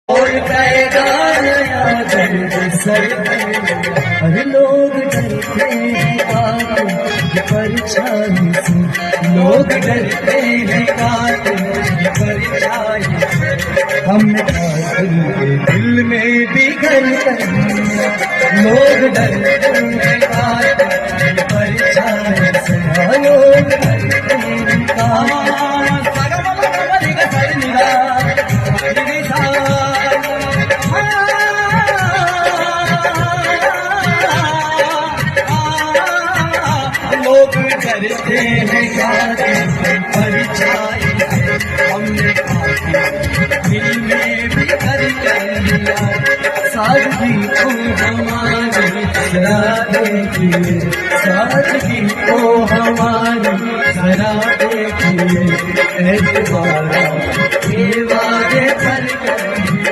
और पैदा नया दर्द सर हर लोग डरते हैं कातिल की परछाई से, लोग डरते हैं कातिल की परछाई से। हमने कातिल के दिल में भी घर करना, लोग डरते हैं कातिल की परछाई से, लोग डरते हैं कातिल। लोग डरते हैं कातिल की परछाई से, हमने कातिल दिल में भी घर कर लिया। सादगी को हमारी जरा देखिए, सादगी को हमारी जरा देखिए, एतबार के वादे कर